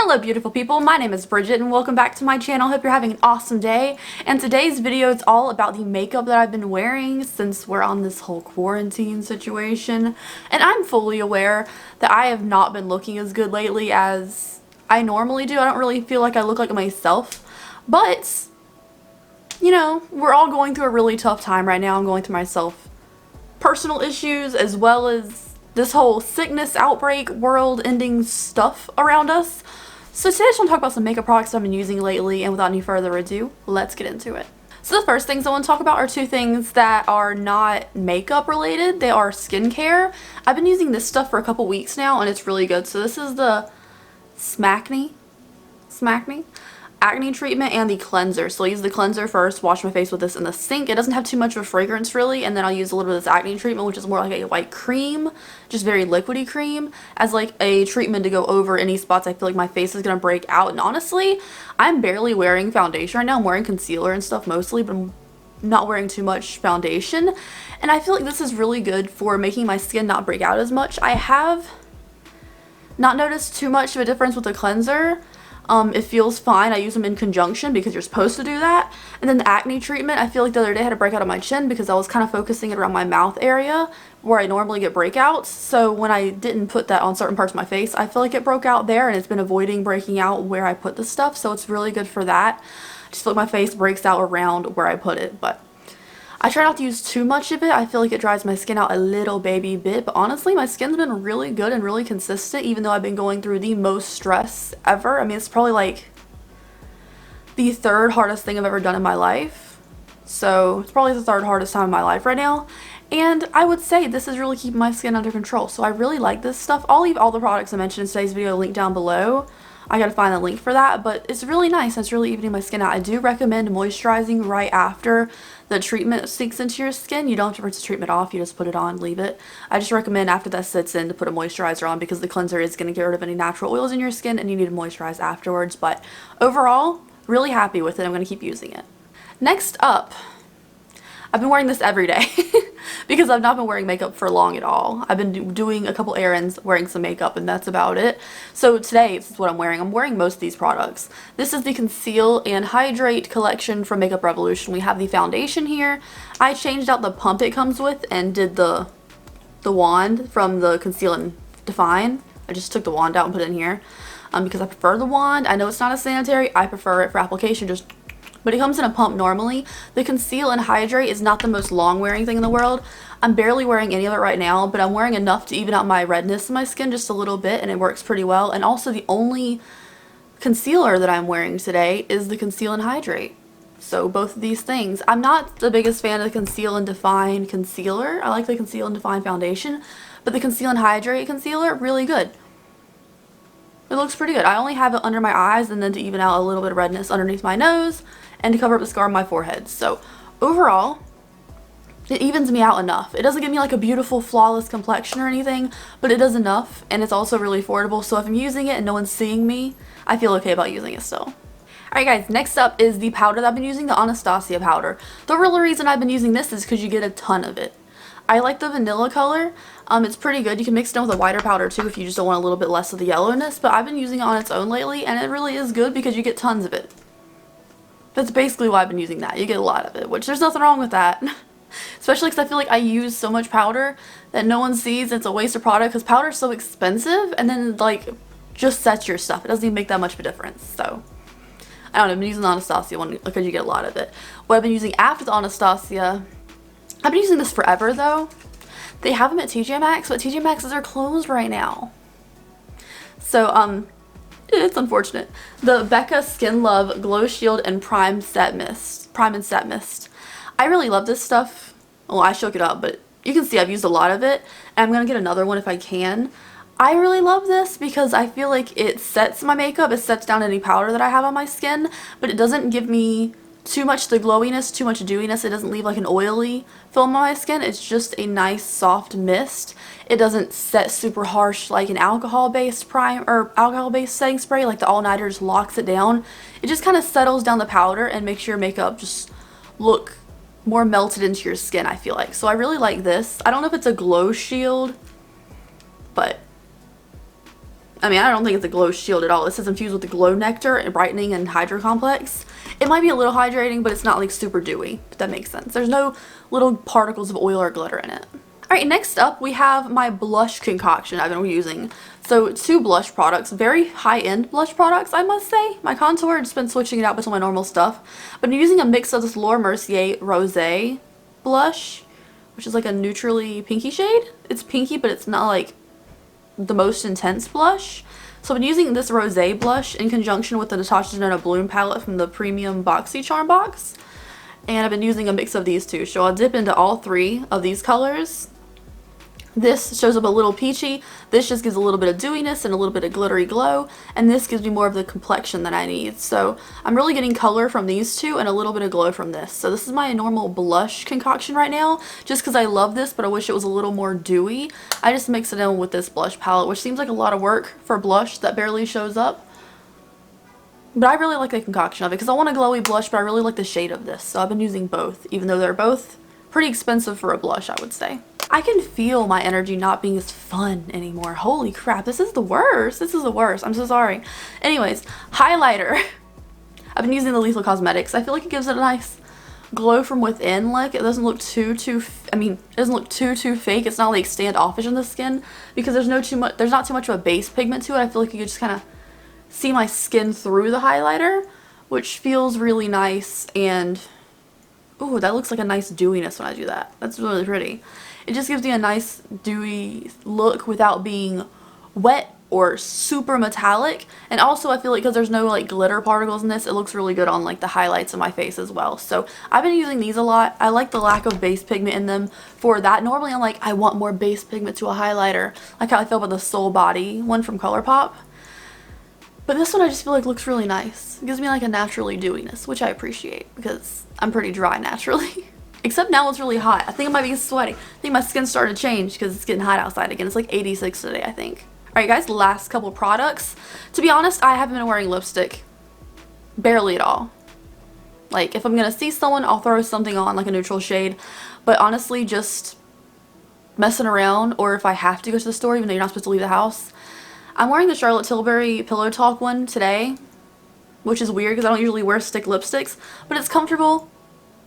Hello beautiful people, my name is Bridget and welcome back to my channel. Hope you're having an awesome day. And today's video is all about the makeup that I've been wearing since we're on this whole quarantine situation. And I'm fully aware that I have not been looking as good lately as I normally do. I don't really feel like I look like myself. But, you know, we're all going through a really tough time right now. I'm going through myself personal issues as well as this whole sickness outbreak, world-ending stuff around us. So today I just want to talk about some makeup products I've been using lately, and without any further ado, let's get into it. So the first things I want to talk about are two things that are not makeup related. They are skincare. I've been using this stuff for a couple weeks now and it's really good. So this is the SMACNE acne treatment and the cleanser. So I'll use the cleanser first, wash my face with this in the sink. It doesn't have too much of a fragrance really, and then I'll use a little bit of this acne treatment, which is more like a white cream, just very liquidy cream, as like a treatment to go over any spots I feel like my face is gonna break out. And honestly, I'm barely wearing foundation right now. I'm wearing concealer and stuff mostly, but I'm not wearing too much foundation, and I feel like this is really good for making my skin not break out as much. I have not noticed too much of a difference with the cleanser. It feels fine. I use them in conjunction because you're supposed to do that. And then the acne treatment, I feel like the other day I had a breakout on my chin because I was kind of focusing it around my mouth area where I normally get breakouts. So when I didn't put that on certain parts of my face, I feel like it broke out there, and it's been avoiding breaking out where I put the stuff. So it's really good for that. I just feel like my face breaks out around where I put it, but I try not to use too much of it. I feel like it dries my skin out a little baby bit, but honestly my skin's been really good and really consistent even though I've been going through the most stress ever. I mean, it's probably like the third hardest thing I've ever done in my life. So it's probably the third hardest time in my life right now. And I would say this is really keeping my skin under control. So I really like this stuff. I'll leave all the products I mentioned in today's video linked down below. I gotta find the link for that, but it's really nice. It's really evening my skin out. I do recommend moisturizing right after the treatment sinks into your skin. You don't have to rinse the treatment off. You just put it on, leave it. I just recommend after that sits in to put a moisturizer on because the cleanser is going to get rid of any natural oils in your skin and you need to moisturize afterwards. But overall, really happy with it. I'm going to keep using it. Next up, I've been wearing this every day because I've not been wearing makeup for long at all. I've been doing a couple errands, wearing some makeup, and that's about it. So today, this is what I'm wearing. I'm wearing most of these products. This is the Conceal and Hydrate collection from Makeup Revolution. We have the foundation here. I changed out the pump it comes with and did the wand from the Conceal and Define. I just took the wand out and put it in here because I prefer the wand. I know it's not a sanitary. I prefer it for application, but it comes in a pump normally. The Conceal and Hydrate is not the most long wearing thing in the world. I'm barely wearing any of it right now, but I'm wearing enough to even out my redness in my skin just a little bit, and it works pretty well. And also the only concealer that I'm wearing today is the Conceal and Hydrate. So both of these things. I'm not the biggest fan of the Conceal and Define concealer. I like the Conceal and Define foundation, but the Conceal and Hydrate concealer, really good. It looks pretty good. I only have it under my eyes and then to even out a little bit of redness underneath my nose and to cover up the scar on my forehead. So overall, it evens me out enough. It doesn't give me like a beautiful flawless complexion or anything, but it does enough, and it's also really affordable. So if I'm using it and no one's seeing me, I feel okay about using it still. Alright guys, next up is the powder that I've been using, the Anastasia powder. The real reason I've been using this is because you get a ton of it. I like the vanilla color. It's pretty good. You can mix it in with a whiter powder too if you just don't want a little bit less of the yellowness, but I've been using it on its own lately and it really is good because you get tons of it. That's basically why I've been using that. You get a lot of it, which there's nothing wrong with that. Especially because I feel like I use so much powder that no one sees. It's a waste of product because powder is so expensive, and then like just sets your stuff. It doesn't even make that much of a difference. So I don't know, I've been using the Anastasia one because you get a lot of it. What I've been using after the Anastasia, I've been using this forever though. They have them at TJ Maxx, but TJ Maxx's are closed right now. So it's unfortunate. The Becca Skin Love Glow Shield and Prime and Set Mist. I really love this stuff. Well, I shook it up, but you can see I've used a lot of it, and I'm gonna get another one if I can. I really love this because I feel like it sets my makeup, it sets down any powder that I have on my skin, but it doesn't give me too much the glowiness, too much dewiness. It doesn't leave like an oily film on my skin. It's just a nice soft mist. It doesn't set super harsh like an alcohol-based prime or alcohol-based setting spray like the All Nighter just locks it down. It just kind of settles down the powder and makes your makeup just look more melted into your skin, I feel like. So I really like this. I don't know if it's a glow shield, but I mean, I don't think it's a glow shield at all. It says infused with the glow nectar and brightening and hydro complex. It might be a little hydrating, but it's not like super dewy, if that makes sense. There's no little particles of oil or glitter in it. Alright, next up we have my blush concoction I've been using. So 2 blush products, very high-end blush products I must say. My contour, just been switching it out with some of my normal stuff. But I'm using a mix of this Laura Mercier Rosé blush, which is like a neutrally pinky shade. It's pinky, but it's not like the most intense blush. So I've been using this Rosé blush in conjunction with the Natasha Denona Bloom palette from the Premium BoxyCharm box. And I've been using a mix of these two. So I'll dip into all 3 of these colors. This shows up a little peachy, this just gives a little bit of dewiness and a little bit of glittery glow, and this gives me more of the complexion that I need. So I'm really getting color from these two and a little bit of glow from this. So this is my normal blush concoction right now, just because I love this, but I wish it was a little more dewy. I just mix it in with this blush palette, which seems like a lot of work for blush that barely shows up. But I really like the concoction of it, because I want a glowy blush, but I really like the shade of this. So I've been using both, even though they're both pretty expensive for a blush, I would say. I can feel my energy not being as fun anymore. Holy crap, this is the worst. This is the worst. I'm so sorry. Anyways, highlighter. I've been using the Lethal Cosmetics. I feel like it gives it a nice glow from within. Like, it doesn't look too it doesn't look too fake. It's not like standoffish in the skin, because there's not too much of a base pigment to it. I feel like you could just kind of see my skin through the highlighter, which feels really nice. And ooh, that looks like a nice dewiness when I do that. That's really pretty. It just gives me a nice dewy look without being wet or super metallic. And also I feel like because there's no like glitter particles in this, it looks really good on like the highlights of my face as well. So I've been using these a lot. I like the lack of base pigment in them for that. Normally I'm like, I want more base pigment to a highlighter, like how I feel about the Soul Body one from Colourpop. But this one I just feel like looks really nice. It gives me like a naturally dewiness, which I appreciate because I'm pretty dry naturally. Except now it's really hot. I think I might be sweaty. I think my skin started to change because it's getting hot outside again. It's like 86 today, I think. Alright guys, last couple products. To be honest, I haven't been wearing lipstick. Barely at all. Like, if I'm gonna see someone, I'll throw something on, like a neutral shade. But honestly, just messing around, or if I have to go to the store, even though you're not supposed to leave the house. I'm wearing the Charlotte Tilbury Pillow Talk one today, which is weird because I don't usually wear stick lipsticks, but it's comfortable.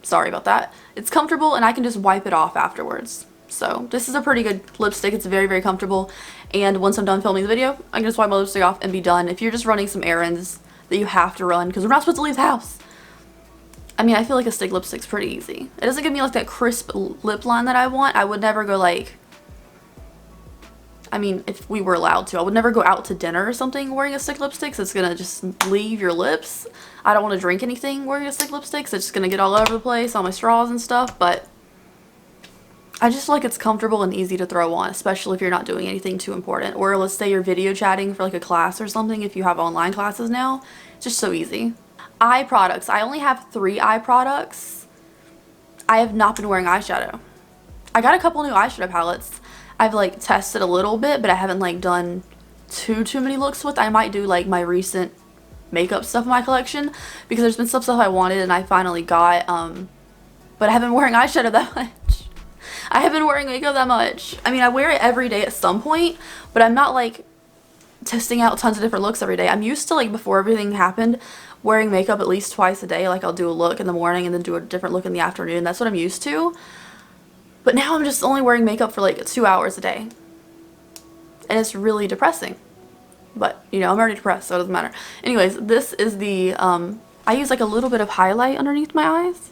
Sorry about that. It's comfortable and I can just wipe it off afterwards. So this is a pretty good lipstick. It's very, very comfortable. And once I'm done filming the video, I can just wipe my lipstick off and be done. If you're just running some errands that you have to run because we're not supposed to leave the house. I mean, I feel like a stick lipstick's pretty easy. It doesn't give me like that crisp lip line that I want. I would never go like, I mean, if we were allowed to, I would never go out to dinner or something wearing a stick lipstick, so it's gonna just leave your lips. I don't want to drink anything wearing a stick lipstick, so it's just gonna get all over the place, all my straws and stuff, but I just feel like it's comfortable and easy to throw on, especially if you're not doing anything too important. Or let's say you're video chatting for like a class or something, if you have online classes now. It's just so easy. Eye products. I only have 3 eye products. I have not been wearing eyeshadow. I got a couple new eyeshadow palettes. I've like tested a little bit, but I haven't like done too many looks with. I might do like my recent makeup stuff in my collection because there's been stuff I wanted and I finally got, but I haven't been wearing eyeshadow that much. I haven't been wearing makeup that much. I mean, I wear it every day at some point, but I'm not like testing out tons of different looks every day. I'm used to, like, before everything happened, wearing makeup at least twice a day. Like, I'll do a look in the morning and then do a different look in the afternoon. That's what I'm used to. But now I'm just only wearing makeup for like 2 hours a day. And it's really depressing. But, you know, I'm already depressed, so it doesn't matter. Anyways, this is the, I use like a little bit of highlight underneath my eyes.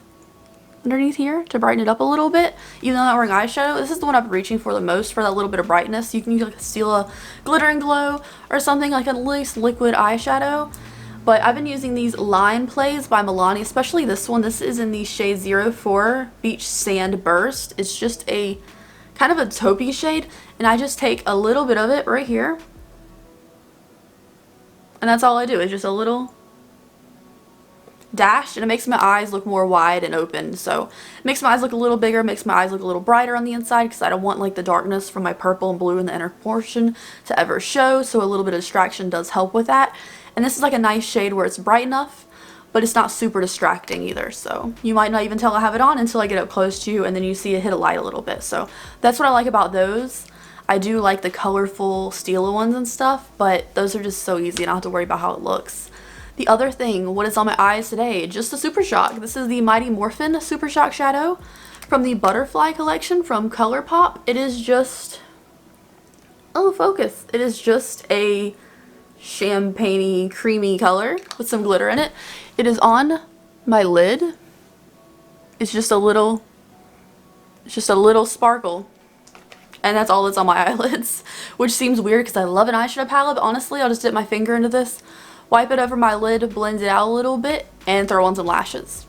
Underneath here to brighten it up a little bit. Even though I'm not wearing eyeshadow, this is the one I'm reaching for the most for that little bit of brightness. You can like steal a glitter and glow or something, like a nice liquid eyeshadow. But I've been using these Line Plays by Milani, especially this one. This is in the shade 04 Beach Sand Burst. It's just a kind of a taupey shade, and I just take a little bit of it right here. And that's all I do, is just a little dash, and it makes my eyes look more wide and open. So it makes my eyes look a little bigger, makes my eyes look a little brighter on the inside, because I don't want like the darkness from my purple and blue in the inner portion to ever show. So a little bit of distraction does help with that. And this is like a nice shade where it's bright enough, but it's not super distracting either. So you might not even tell I have it on until I get up close to you and then you see it hit a light a little bit. So that's what I like about those. I do like the colorful Stila ones and stuff, but those are just so easy and I don't have to worry about how it looks. The other thing, what is on my eyes today? Just a Super Shock. This is the Mighty Morphin Super Shock Shadow from the Butterfly collection from Colourpop. It is just, oh focus, it is just a champagne-y, creamy color with some glitter in it. It is on my lid. It's just a little sparkle. And that's all that's on my eyelids, which seems weird because I love an eyeshadow palette, but honestly, I'll just dip my finger into this, wipe it over my lid, blend it out a little bit, and throw on some lashes.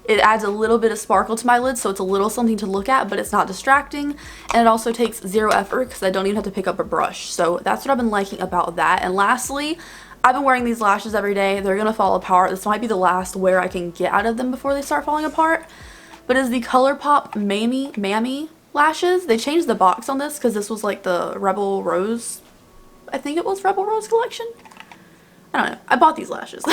It adds a little bit of sparkle to my lid, so it's a little something to look at, but it's not distracting, and it also takes zero effort because I don't even have to pick up a brush. So that's what I've been liking about that. And lastly, I've been wearing these lashes every day. They're going to fall apart. This might be the last wear I can get out of them before they start falling apart. But it's the Colourpop Mammy lashes. They changed the box on this because this was like the Rebel Rose, I think it was Rebel Rose collection. I don't know. I bought these lashes,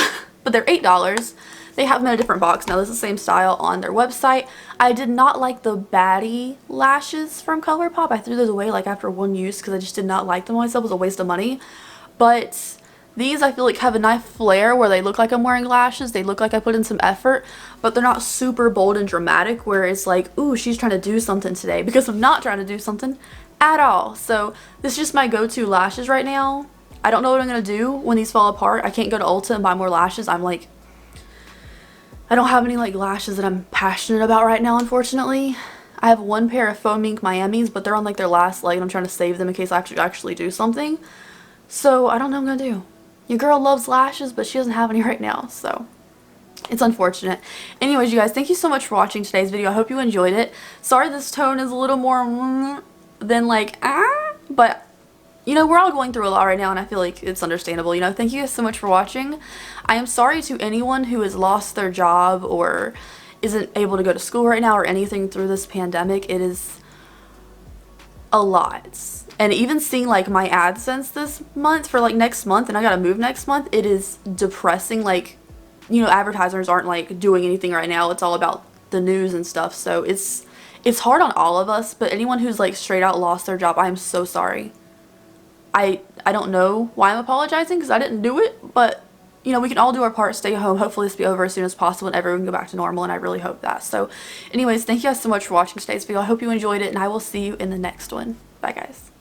but they're $8. They have them in a different box. Now this is the same style on their website. I did not like the baddie lashes from Colourpop. I threw those away like after one use because I just did not like them myself. It was a waste of money. But these I feel like have a nice flare where they look like I'm wearing lashes. They look like I put in some effort, but they're not super bold and dramatic where it's like, ooh, she's trying to do something today, because I'm not trying to do something at all. So this is just my go-to lashes right now. I don't know what I'm going to do when these fall apart. I can't go to Ulta and buy more lashes. I don't have any like lashes that I'm passionate about right now, unfortunately. I have one pair of Faux Mink Miamis, but they're on like their last leg and I'm trying to save them in case I actually do something. So I don't know what I'm going to do. Your girl loves lashes, but she doesn't have any right now, so it's unfortunate. Anyways, you guys, thank you so much for watching today's video. I hope you enjoyed it. Sorry this tone is a little more than like, but you know, we're all going through a lot right now and I feel like it's understandable. You know, thank you guys so much for watching. I am sorry to anyone who has lost their job or isn't able to go to school right now or anything through this pandemic. It is a lot. And even seeing like my AdSense this month for like next month, and I gotta move next month, it is depressing. Like, you know, advertisers aren't like doing anything right now. It's all about the news and stuff. So it's hard on all of us, but anyone who's like straight out lost their job, I am so sorry. I don't know why I'm apologizing because I didn't do it, but you know, we can all do our part, stay home. Hopefully this will be over as soon as possible and everyone can go back to normal, and I really hope that. So anyways, thank you guys so much for watching today's video. I hope you enjoyed it and I will see you in the next one. Bye guys.